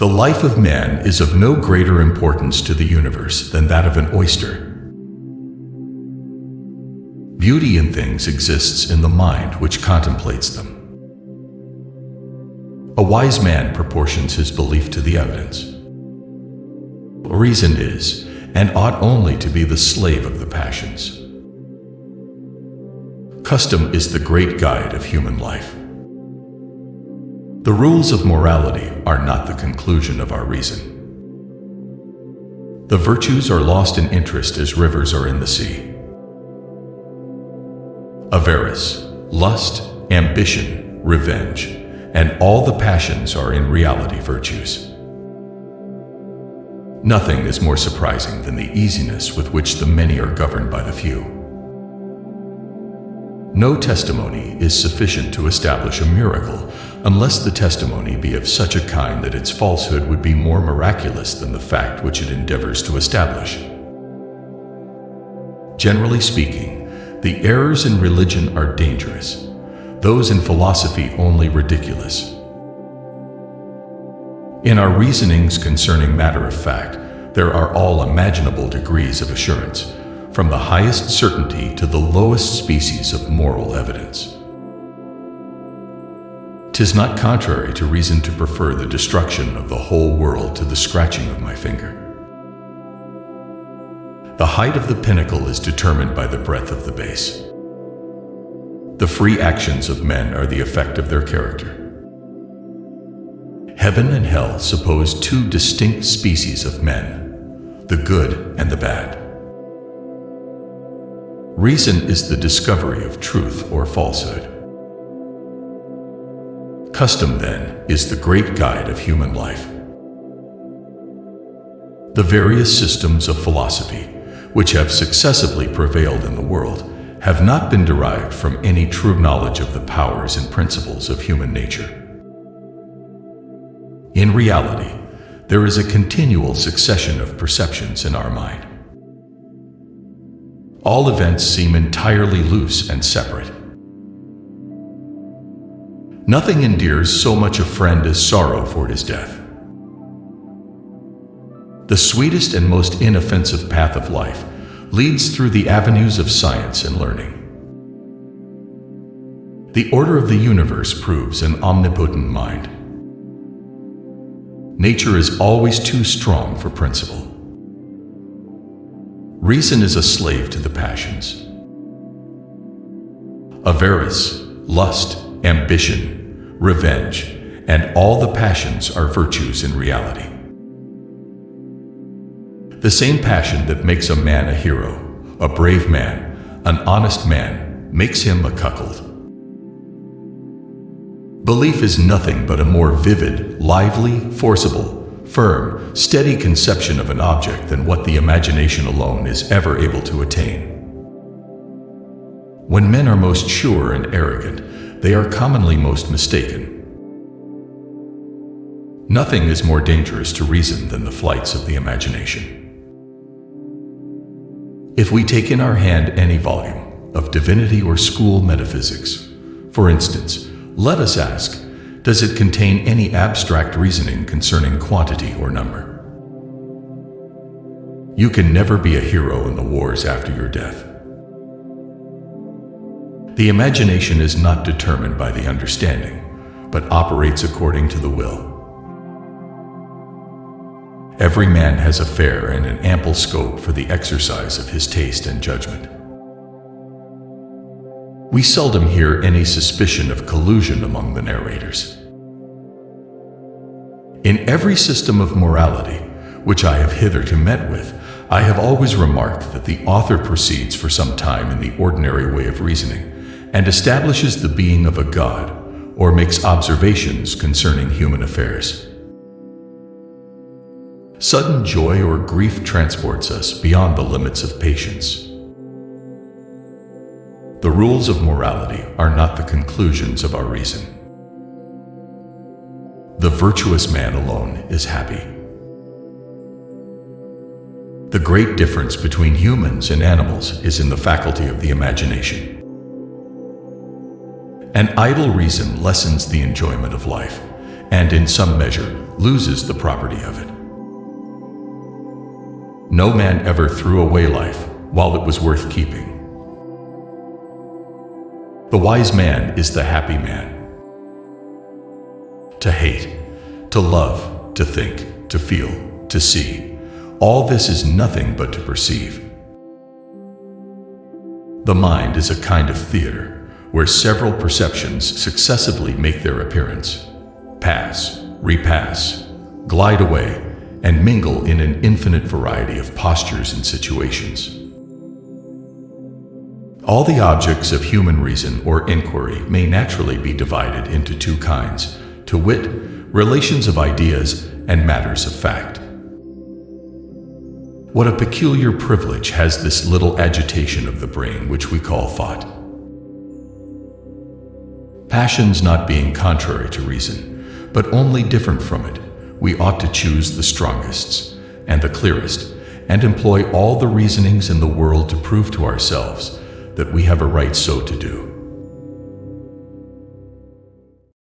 The life of man is of no greater importance to the universe than that of an oyster. Beauty in things exists in the mind which contemplates them. A wise man proportions his belief to the evidence. Reason is, and ought only to be, the slave of the passions. Custom is the great guide of human life. The rules of morality are not the conclusion of our reason. The virtues are lost in interest as rivers are in the sea. Avarice, lust, ambition, revenge, and all the passions are in reality virtues. Nothing is more surprising than the easiness with which the many are governed by the few. No testimony is sufficient to establish a miracle unless the testimony be of such a kind that its falsehood would be more miraculous than the fact which it endeavors to establish. Generally speaking, the errors in religion are dangerous, those in philosophy only ridiculous. In our reasonings concerning matter of fact, there are all imaginable degrees of assurance, from the highest certainty to the lowest species of moral evidence. 'Tis not contrary to reason to prefer the destruction of the whole world to the scratching of my finger. The height of the pinnacle is determined by the breadth of the base. The free actions of men are the effect of their character. Heaven and hell suppose two distinct species of men, the good and the bad. Reason is the discovery of truth or falsehood. Custom, then, is the great guide of human life. The various systems of philosophy, which have successively prevailed in the world, have not been derived from any true knowledge of the powers and principles of human nature. In reality, there is a continual succession of perceptions in our mind. All events seem entirely loose and separate. Nothing endears so much a friend as sorrow for his death. The sweetest and most inoffensive path of life leads through the avenues of science and learning. The order of the universe proves an omnipotent mind. Nature is always too strong for principle. Reason is a slave to the passions. Avarice, lust, ambition, revenge, and all the passions are virtues in reality. The same passion that makes a man a hero, a brave man, an honest man, makes him a cuckold. Belief is nothing but a more vivid, lively, forcible, firm, steady conception of an object than what the imagination alone is ever able to attain. When men are most sure and arrogant, they are commonly most mistaken. Nothing is more dangerous to reason than the flights of the imagination. If we take in our hand any volume of divinity or school metaphysics, for instance, let us ask, does it contain any abstract reasoning concerning quantity or number? You can never be a hero in the wars after your death. The imagination is not determined by the understanding, but operates according to the will. Every man has a fair and an ample scope for the exercise of his taste and judgment. We seldom hear any suspicion of collusion among the narrators. In every system of morality which I have hitherto met with, I have always remarked that the author proceeds for some time in the ordinary way of reasoning, and establishes the being of a god, or makes observations concerning human affairs. Sudden joy or grief transports us beyond the limits of patience. The rules of morality are not the conclusions of our reason. The virtuous man alone is happy. The great difference between humans and animals is in the faculty of the imagination. An idle reason lessens the enjoyment of life, and in some measure loses the property of it. No man ever threw away life while it was worth keeping. The wise man is the happy man. To hate, to love, to think, to feel, to see, all this is nothing but to perceive. The mind is a kind of theater where several perceptions successively make their appearance, pass, repass, glide away, and mingle in an infinite variety of postures and situations. All the objects of human reason or inquiry may naturally be divided into two kinds, to wit, relations of ideas and matters of fact. What a peculiar privilege has this little agitation of the brain which we call thought. Passions not being contrary to reason, but only different from it, we ought to choose the strongest and the clearest, and employ all the reasonings in the world to prove to ourselves that we have a right so to do.